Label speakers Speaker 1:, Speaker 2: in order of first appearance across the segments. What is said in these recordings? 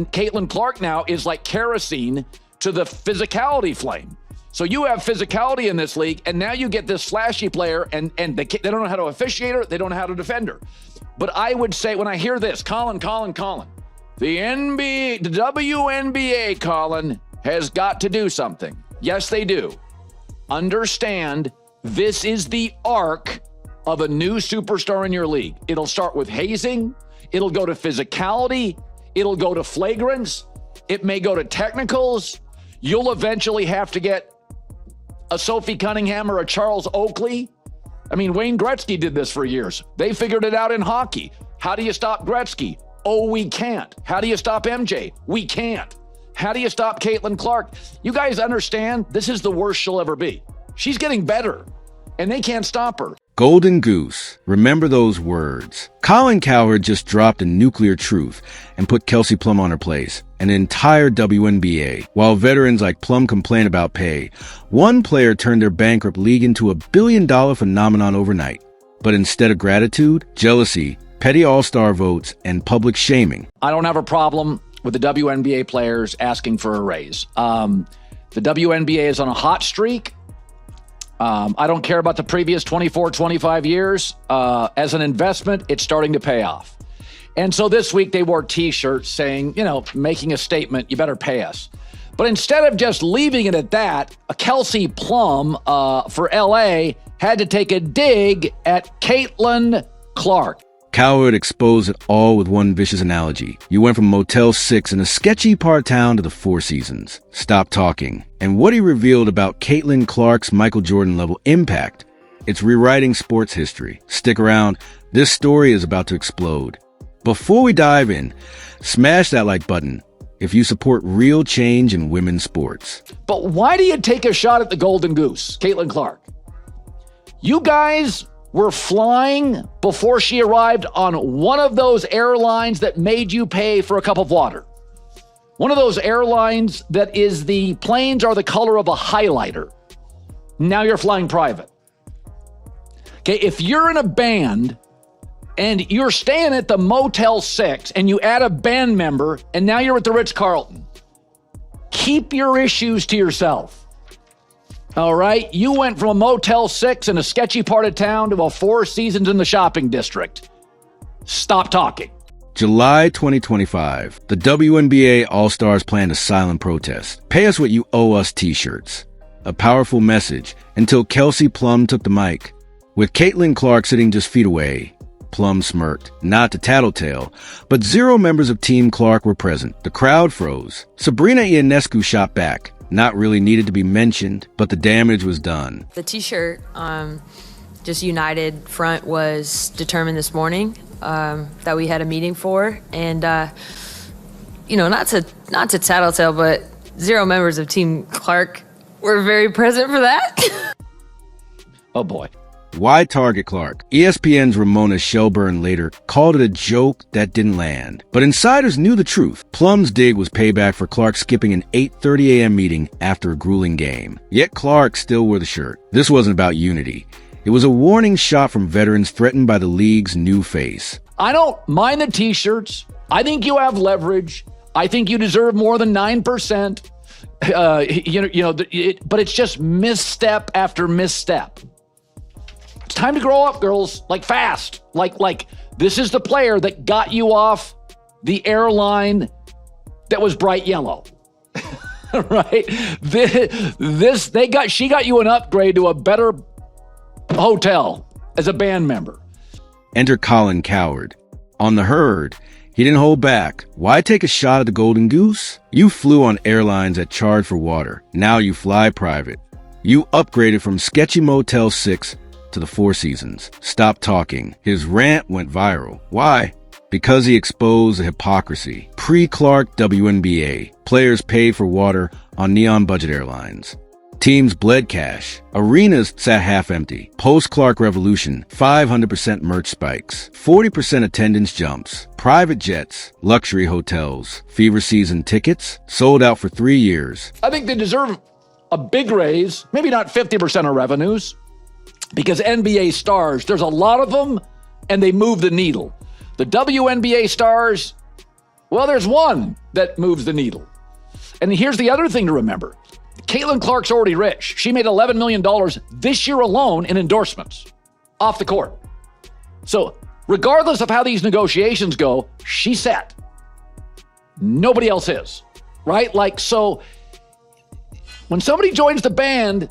Speaker 1: Caitlin Clark now is like kerosene to the physicality flame. So you have physicality in this league, and now you get this flashy player, and they don't know how to officiate her, they don't know how to defend her. But I would say, when I hear this, Colin, the WNBA, Colin, has got to do something. Yes, they do. Understand, this is the arc of a new superstar in your league. It'll start with hazing. It'll go to physicality. It'll go to flagrants. It may go to technicals. You'll eventually have to get a Sophie Cunningham or a Charles Oakley. I mean, Wayne Gretzky did this for years. They figured it out in hockey. How do you stop Gretzky? Oh, we can't. How do you stop MJ? We can't. How do you stop Caitlin Clark? You guys understand, this is the worst she'll ever be. She's getting better, and they can't stop her.
Speaker 2: Golden Goose. Remember those words. Colin Cowherd just dropped a nuclear truth and put Kelsey Plum on her place. An entire WNBA. While veterans like Plum complain about pay, one player turned their bankrupt league into $1 billion phenomenon overnight. But instead of gratitude, jealousy, petty all-star votes, and public shaming.
Speaker 1: I don't have a problem with the WNBA players asking for a raise. The WNBA is on a hot streak. I don't care about the previous 24, 25 years. As an investment, it's starting to pay off. And so this week they wore T-shirts saying, making a statement, you better pay us. But instead of just leaving it at that, a Kelsey Plum for LA had to take a dig at Caitlin Clark.
Speaker 2: Cowherd exposed it all with one vicious analogy. You went from Motel 6 in a sketchy part town to the Four Seasons. Stop talking. And what he revealed about Caitlin Clark's Michael Jordan-level impact, it's rewriting sports history. Stick around. This story is about to explode. Before we dive in, smash that like button if you support real change in women's sports.
Speaker 1: But why do you take a shot at the Golden Goose, Caitlin Clark? You guys were flying before she arrived on one of those airlines that made you pay for a cup of water. One of those airlines that is the planes are the color of a highlighter. Now you're flying private. Okay, if you're in a band and you're staying at the Motel 6 and you add a band member and now you're at the Ritz-Carlton, keep your issues to yourself. All right, you went from a Motel 6 in a sketchy part of town to a Four Seasons in the shopping district. Stop talking.
Speaker 2: July 2025. The WNBA All-Stars planned a silent protest. Pay us what you owe us T-shirts. A powerful message until Kelsey Plum took the mic. With Caitlin Clark sitting just feet away, Plum smirked. Not the tattletale, but 0 members of Team Clark were present. The crowd froze. Sabrina Ionescu shot back. Not really needed to be mentioned, but the damage was done.
Speaker 3: The T-shirt, just United Front, was determined this morning that we had a meeting for, and not to tattletale, but 0 members of Team Clark were very present for that.
Speaker 1: Oh boy.
Speaker 2: Why target Clark? ESPN's Ramona Shelburne later called it a joke that didn't land. But insiders knew the truth. Plum's dig was payback for Clark skipping an 8:30 a.m. meeting after a grueling game. Yet Clark still wore the shirt. This wasn't about unity. It was a warning shot from veterans threatened by the league's new face.
Speaker 1: I don't mind the T-shirts. I think you have leverage. I think you deserve more than 9%. But it's just misstep after misstep. It's time to grow up, girls, like fast. Like this is the player that got you off the airline that was bright yellow. Right? She got you an upgrade to a better hotel as a band member.
Speaker 2: Enter Colin Cowherd. On the herd, he didn't hold back. Why take a shot at the Golden Goose? You flew on airlines that charge for water. Now you fly private. You upgraded from sketchy Motel 6 to the Four Seasons. Stop talking. His rant went viral. Why? Because he exposed the hypocrisy. Pre-Clark WNBA. Players paid for water on neon budget airlines. Teams bled cash. Arenas sat half empty. Post-Clark Revolution, 500% merch spikes. 40% attendance jumps. Private jets. Luxury hotels. Fever season tickets. Sold out for 3 years.
Speaker 1: I think they deserve a big raise. Maybe not 50% of revenues. Because NBA stars, there's a lot of them, and they move the needle. The WNBA stars, Well, there's one that moves the needle. And here's the other thing to remember. Caitlin Clark's already rich. She made $11 million this year alone in endorsements off the court. So regardless of how these negotiations go, she's set. Nobody else is, right? Like, so when somebody joins the band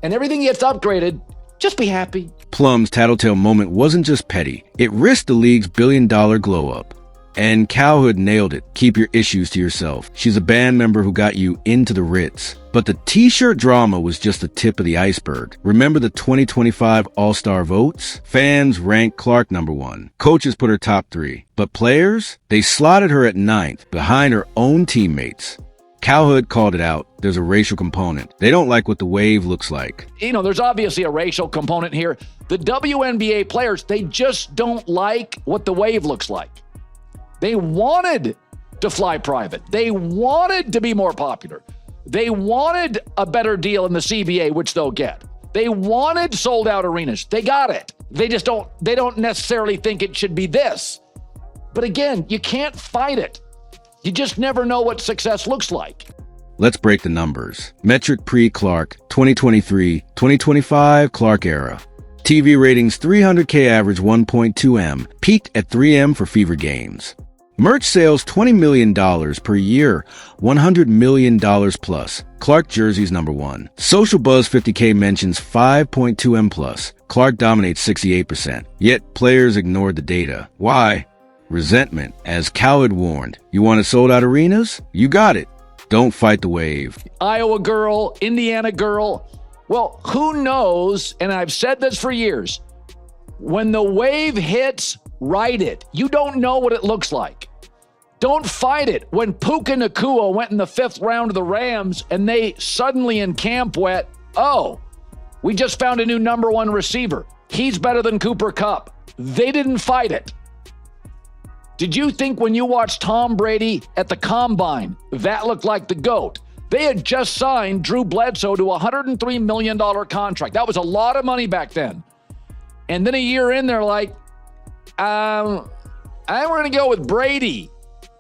Speaker 1: and everything gets upgraded, just be happy.
Speaker 2: Plum's tattletale moment wasn't just petty. It risked the league's billion-dollar glow-up. And Cowherd nailed it. Keep your issues to yourself. She's a band member who got you into the Ritz. But the t-shirt drama was just the tip of the iceberg. Remember the 2025 All-Star votes? Fans ranked Clark number 1. Coaches put her top 3. But players? They slotted her at 9th, behind her own teammates. Cowherd called it out. There's a racial component. They don't like what the wave looks like.
Speaker 1: You know, there's obviously a racial component here. The WNBA players, they just don't like what the wave looks like. They wanted to fly private. They wanted to be more popular. They wanted a better deal in the CBA, which they'll get. They wanted sold out arenas. They got it. They don't necessarily think it should be this. But again, you can't fight it. You just never know what success looks like.
Speaker 2: Let's break the numbers. Metric pre-Clark, 2023-2025 Clark era. TV ratings 300K average 1.2M, peaked at 3M for Fever games. Merch sales $20 million per year, $100 million plus. Clark jerseys number 1. Social buzz 50K mentions 5.2M plus. Clark dominates 68%. Yet players ignored the data. Why? Resentment. As Cowherd warned, you want sold out arenas? You got it. Don't fight the wave.
Speaker 1: Iowa girl, Indiana girl. Well, who knows? And I've said this for years. When the wave hits, ride it. You don't know what it looks like. Don't fight it. When Puka Nacua went in the 5th round of the Rams and they suddenly in camp went, oh, we just found a new number 1 receiver. He's better than Cooper Kupp. They didn't fight it. Did you think when you watched Tom Brady at the Combine, that looked like the GOAT? They had just signed Drew Bledsoe to a $103 million contract. That was a lot of money back then. And then a year in, they're like, we're going to go with Brady.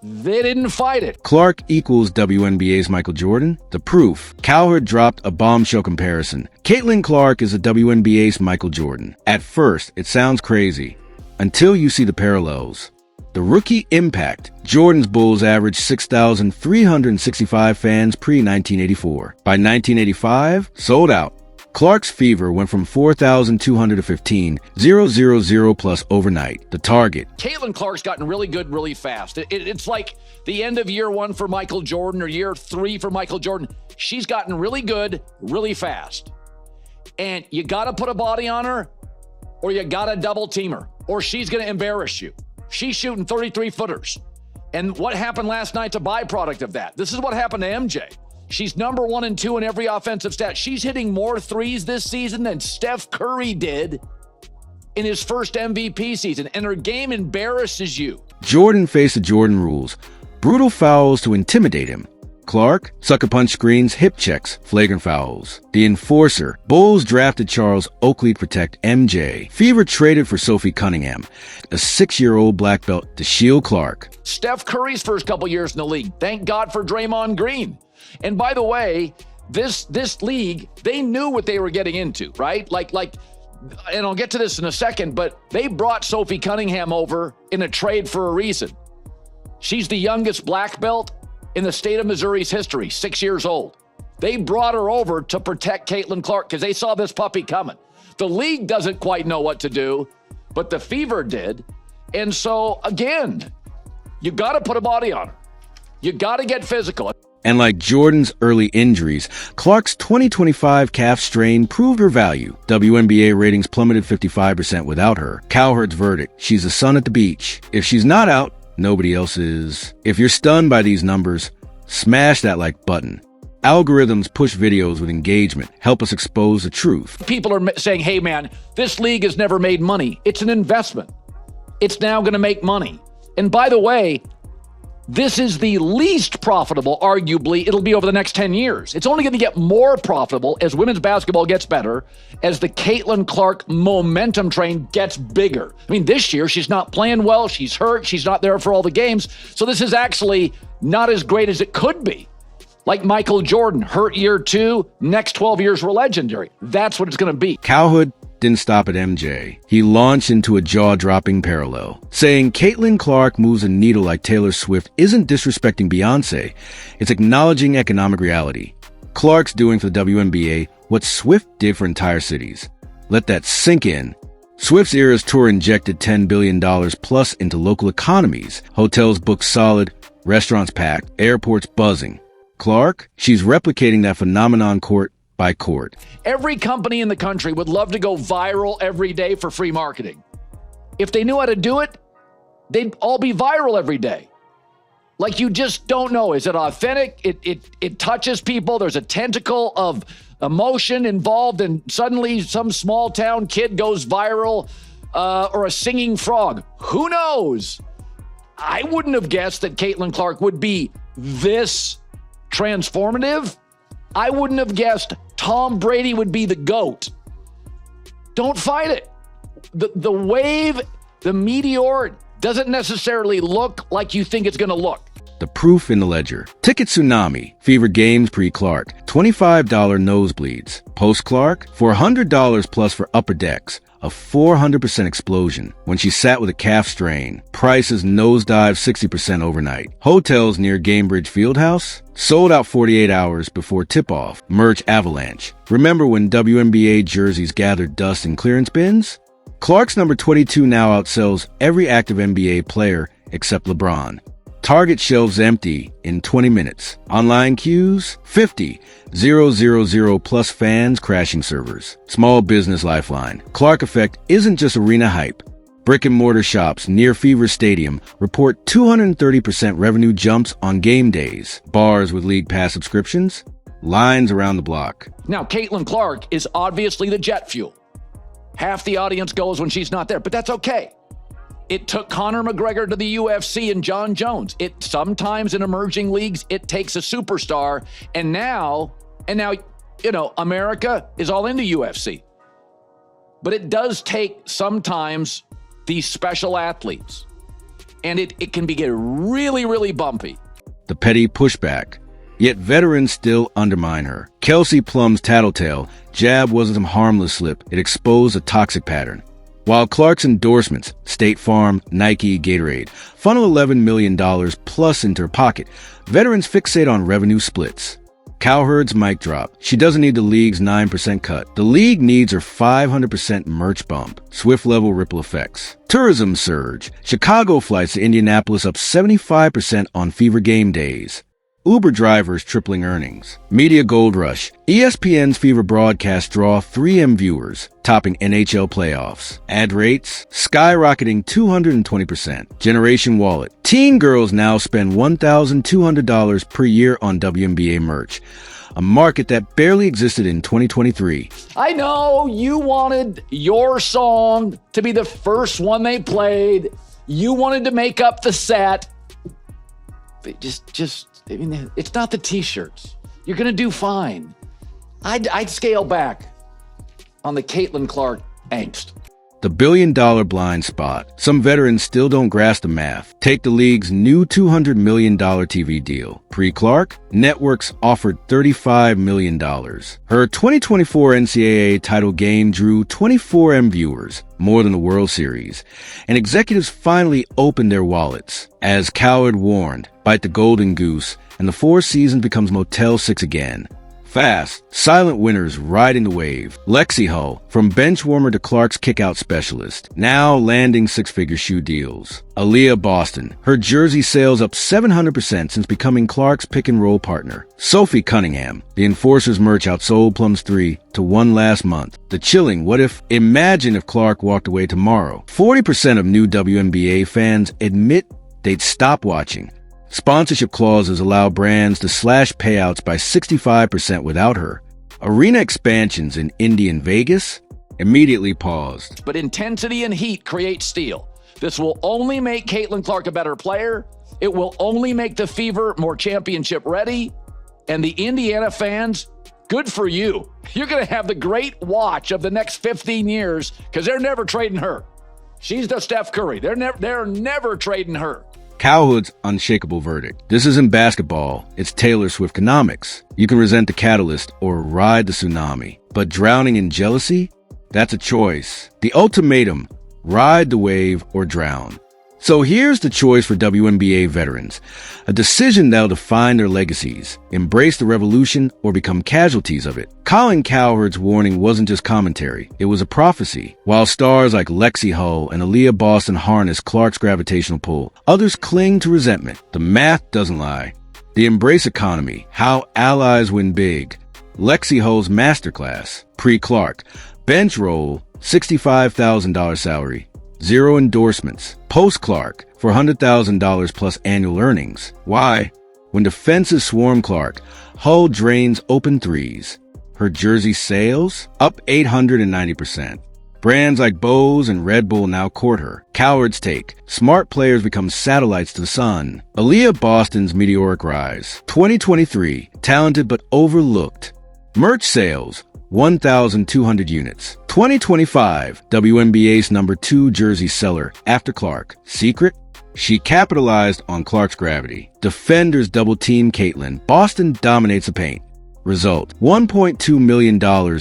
Speaker 1: They didn't fight it.
Speaker 2: Clark equals WNBA's Michael Jordan. The proof. Cowherd dropped a bombshell comparison. Caitlin Clark is a WNBA's Michael Jordan. At first, it sounds crazy. Until you see the parallels. The rookie impact. Jordan's Bulls averaged 6,365 fans pre-1984. By 1985, sold out. Clark's Fever went from 4,215, 000 plus overnight. The target.
Speaker 1: Caitlin Clark's gotten really good really fast. It's like the end of year 1 for Michael Jordan or year 3 for Michael Jordan. She's gotten really good really fast. And you got to put a body on her or you got to double team her or she's going to embarrass you. She's shooting 33-footers. And what happened last night's a byproduct of that. This is what happened to MJ. She's number 1 and 2 in every offensive stat. She's hitting more threes this season than Steph Curry did in his first MVP season. And her game embarrasses you.
Speaker 2: Jordan faced the Jordan rules. Brutal fouls to intimidate him. Clark, sucker punch screens, hip checks, flagrant fouls. The enforcer. Bulls drafted Charles Oakley to protect MJ. Fever traded for Sophie Cunningham, a 6-year-old black belt, to shield Clark.
Speaker 1: Steph Curry's first couple years in the league. Thank God for Draymond Green. And by the way, this league, they knew what they were getting into, right? Like, and I'll get to this in a second, but they brought Sophie Cunningham over in a trade for a reason. She's the youngest black belt in the state of Missouri's history, 6 years old. They brought her over to protect Caitlin Clark because they saw this puppy coming. The league doesn't quite know what to do, but the Fever did. And so, again, you got to put a body on her. You got to get physical.
Speaker 2: And like Jordan's early injuries, Clark's 2025 calf strain proved her value. WNBA ratings plummeted 55% without her. Cowherd's verdict. She's a sun at the beach. If she's not out, nobody else is. If you're stunned by these numbers, smash that like button. Algorithms push videos with engagement, help us expose the truth.
Speaker 1: People are saying, hey man, this league has never made money. It's an investment. It's now going to make money. And by the way, This is the least profitable, arguably, it'll be over the next 10 years. It's only going to get more profitable as women's basketball gets better, as the Caitlin Clark momentum train gets bigger. I mean, this year, she's not playing well. She's hurt. She's not there for all the games. So this is actually not as great as it could be. Like Michael Jordan, hurt year 2, next 12 years were legendary. That's what it's going to be.
Speaker 2: Cowherd didn't stop at MJ. He launched into a jaw-dropping parallel, saying Caitlin Clark moves a needle like Taylor Swift isn't disrespecting Beyonce, it's acknowledging economic reality. Clark's doing for the WNBA what Swift did for entire cities. Let that sink in. Swift's Eras tour injected $10 billion plus into local economies. Hotels booked solid, restaurants packed, airports buzzing. Clark, she's replicating that phenomenon court by court.
Speaker 1: Every company in the country would love to go viral every day for free marketing. If they knew how to do it, they'd all be viral every day. Like, you just don't know. Is it authentic? It touches people. There's a tentacle of emotion involved, and suddenly some small town kid goes viral, or a singing frog. Who knows? I wouldn't have guessed that Caitlin Clark would be this transformative. I wouldn't have guessed Tom Brady would be the GOAT. Don't fight it. The wave, the meteor, doesn't necessarily look like you think it's going to look.
Speaker 2: The proof in the ledger. Ticket tsunami. Fever games pre-Clark. $25 nosebleeds. Post-Clark. $400 plus for upper decks. A 400% explosion when she sat with a calf strain. Prices nosedive 60% overnight. Hotels near Gamebridge Fieldhouse sold out 48 hours before tip-off. Merch avalanche. Remember when WNBA jerseys gathered dust in clearance bins? Clark's number 22 now outsells every active NBA player except LeBron. Target shelves empty in 20 minutes. Online queues, 50. 000 plus fans crashing servers. Small business lifeline. Clark effect isn't just arena hype. Brick and mortar shops near Fever Stadium report 230% revenue jumps on game days. Bars with league pass subscriptions, lines around the block.
Speaker 1: Now, Caitlin Clark is obviously the jet fuel. Half the audience goes when she's not there, but that's okay. It took Conor McGregor to the UFC and John Jones. It sometimes in emerging leagues, it takes a superstar. And now, America is all into UFC. But it does take sometimes these special athletes. And it can get really, really bumpy.
Speaker 2: The petty pushback. Yet veterans still undermine her. Kelsey Plum's tattletale jab wasn't some harmless slip. It exposed a toxic pattern. While Clark's endorsements, State Farm, Nike, Gatorade, funnel $11 million plus into her pocket, veterans fixate on revenue splits. Cowherd's mic drop. She doesn't need the league's 9% cut. The league needs her 500% merch bump. Swift-level ripple effects. Tourism surge. Chicago flights to Indianapolis up 75% on Fever game days. Uber drivers tripling earnings. Media gold rush. ESPN's Fever broadcast draw 3M viewers, topping NHL playoffs. Ad rates skyrocketing 220%. Generation wallet. Teen girls now spend $1,200 per year on WNBA merch, a market that barely existed in 2023.
Speaker 1: I know you wanted your song to be the first one they played. You wanted to make up the set. But it's not the t-shirts. You're going to do fine. I'd scale back on the Caitlin Clark angst.
Speaker 2: The billion-dollar blind spot. Some veterans still don't grasp the math. Take the league's new $200 million TV deal. Pre-Clark, networks offered $35 million. Her 2024 NCAA title game drew 24M viewers, more than the World Series. And executives finally opened their wallets. As Cowherd warned, bite the golden goose, and the Four Seasons becomes Motel 6 again. Fast, silent winners riding the wave. Lexi Hull, from bench warmer to Clark's kickout specialist, now landing six-figure shoe deals. Aaliyah Boston, her jersey sales up 700% since becoming Clark's pick-and-roll partner. Sophie Cunningham, the Enforcers merch outsold Plum's 3 to 1 last month. The chilling what if, imagine if Clark walked away tomorrow. 40% of new WNBA fans admit they'd stop watching. Sponsorship clauses allow brands to slash payouts by 65% without her. Arena expansions in Indy and Vegas immediately paused.
Speaker 1: But intensity and heat create steel. This will only make Caitlin Clark a better player, It will only make the Fever more championship ready. And the Indiana fans, good for you. You're going to have the great watch of the next 15 years because they're never trading her. She's the Steph Curry. They're never trading her.
Speaker 2: Cowherd's unshakable verdict. This isn't basketball. It's Taylor Swift-conomics. You can resent the catalyst or ride the tsunami. But drowning in jealousy? That's a choice. The ultimatum, ride the wave or drown. So here's the choice for WNBA veterans. A decision that'll define their legacies, embrace the revolution, or become casualties of it. Colin Cowherd's warning wasn't just commentary, it was a prophecy. While stars like Lexi and Aaliyah Boston harness Clark's gravitational pull, others cling to resentment. The math doesn't lie. The embrace economy, how allies win big. Lexi Hull's masterclass, pre-Clark. Bench roll, $65,000 salary. 0 endorsements. Post-Clark for $100,000 plus annual earnings. Why? When defenses swarm Clark, Hull drains open threes. Her jersey sales up 890%. Brands like Bose and Red Bull now court her. Cowherd's take. Smart players become satellites to the sun. Aaliyah Boston's meteoric rise. 2023. Talented but overlooked. Merch sales. 1,200 units. 2025, WNBA's #2 jersey seller after Clark. Secret? She capitalized on Clark's gravity. Defenders double-team Caitlin. Boston dominates the paint. Result, $1.2 million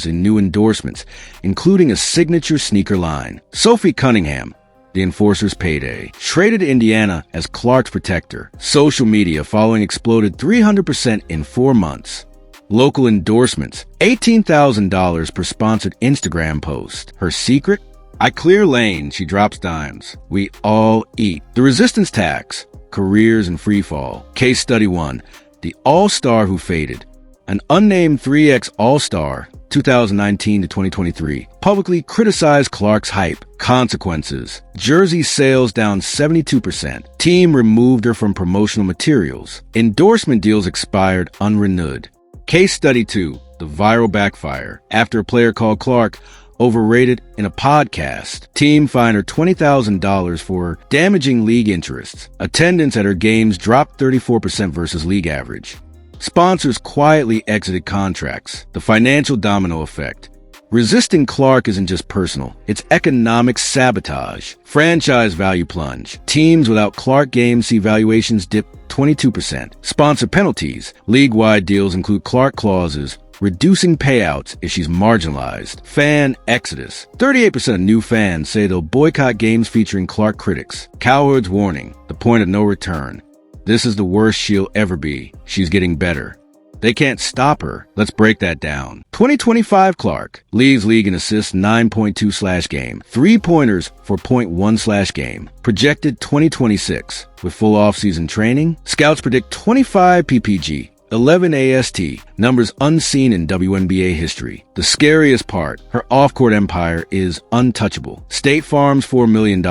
Speaker 2: in new endorsements, including a signature sneaker line. Sophie Cunningham, the enforcer's payday. Traded to Indiana as Clark's protector. Social media following exploded 300% in 4 months. Local endorsements, $18,000 per sponsored Instagram post. Her secret? I clear lanes, she drops dimes. We all eat. The resistance tax, careers in freefall. Case study 1, the All-Star who faded. An unnamed 3X All-Star, 2019 to 2023, publicly criticized Clark's hype. Consequences. Jersey sales down 72%. Team removed her from promotional materials. Endorsement deals expired unrenewed. Case study 2, the viral backfire. After a player called Clark overrated in a podcast, team fined her $20,000 for damaging league interests. Attendance at her games dropped 34% versus league average. Sponsors quietly exited contracts. The financial domino effect. Resisting Clark isn't just personal, it's economic sabotage. Franchise value plunge. Teams without Clark games see valuations dip 22%. Sponsor penalties. League-wide deals include Clark clauses, reducing payouts if she's marginalized. Fan exodus. 38% of new fans say they'll boycott games featuring Clark critics. Cowherd's warning. The point of no return. This is the worst she'll ever be. She's getting better. They can't stop her. Let's break that down. 2025 Clark leads league in assists 9.2/game, 3-pointers for 0.1/game. Projected 2026 with full offseason training. Scouts predict 25 PPG, 11 AST, numbers unseen in WNBA history. The scariest part, her off-court empire is untouchable. State Farm's $4 million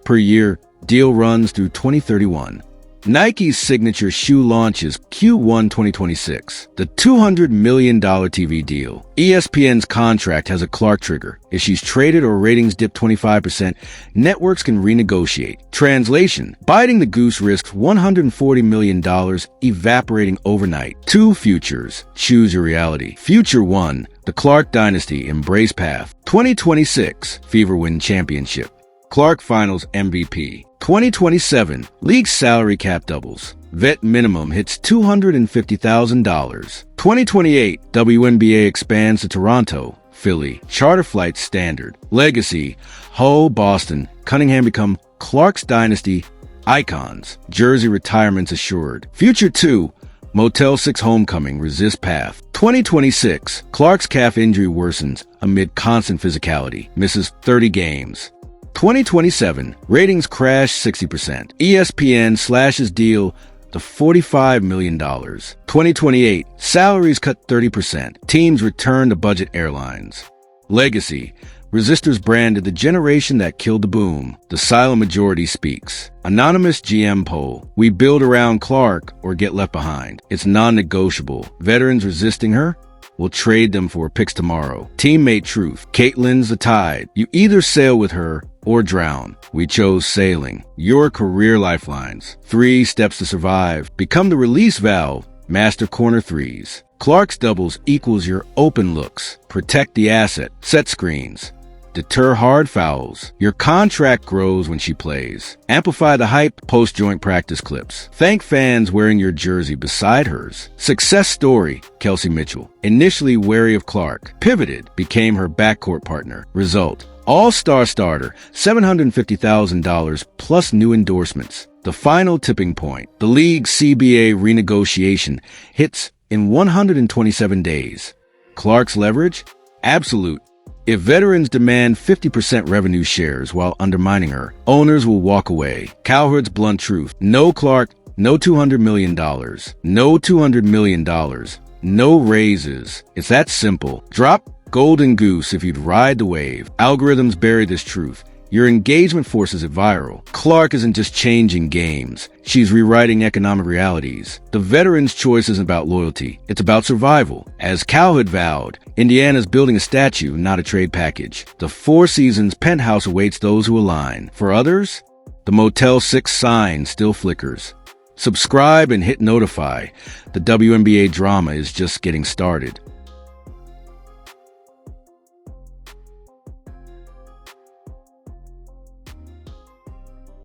Speaker 2: per year deal runs through 2031. Nike's signature shoe launches Q1 2026. The $200 million TV deal. ESPN's contract has a Clark trigger. If she's traded or ratings dip 25%, networks can renegotiate. Translation. Biting the goose risks $140 million evaporating overnight. 2 futures. Choose your reality. Future 1. The Clark Dynasty Embrace Path. 2026. Fever Win Championship. Clark Finals MVP. 2027, league salary cap doubles. Vet minimum hits $250,000. 2028, WNBA expands to Toronto, Philly. Charter flight standard. Legacy, Hull, Boston. Cunningham become Clark's Dynasty icons. Jersey retirements assured. Future 2, Motel 6 homecoming, resist path. 2026, Clark's calf injury worsens amid constant physicality. Misses 30 games. 2027, ratings crash 60%. ESPN slashes deal to $45 million. 2028, salaries cut 30%. Teams return to budget airlines. Legacy, resistors branded the generation that killed the boom. The silent majority speaks. Anonymous GM poll. We build around Clark or get left behind. It's non-negotiable. Veterans resisting her? We'll trade them for picks tomorrow. Teammate truth. Caitlin's the tide. You either sail with her or drown. We chose sailing. Your career lifelines. 3 steps to survive. Become the release valve. Master corner threes. Clark's doubles equals your open looks. Protect the asset. Set screens. Deter hard fouls. Your contract grows when she plays. Amplify the hype. Post joint practice clips. Thank fans wearing your jersey beside hers. Success story. Kelsey Mitchell. Initially wary of Clark. Pivoted. Became her backcourt partner. Result. All-Star starter. $750,000 plus new endorsements. The final tipping point. The league's CBA renegotiation hits in 127 days. Clark's leverage? Absolute. If veterans demand 50% revenue shares while undermining her, owners will walk away. Cowherd's blunt truth. No Clark, no $200 million. No $200 million. No raises. It's that simple. Drop Golden Goose if you'd ride the wave. Algorithms bury this truth. Your engagement forces it viral. Clark isn't just changing games. She's rewriting economic realities. The veteran's choice isn't about loyalty. It's about survival. As Cowherd vowed, Indiana's building a statue, not a trade package. The Four Seasons penthouse awaits those who align. For others, the Motel 6 sign still flickers. Subscribe and hit notify. The WNBA drama is just getting started.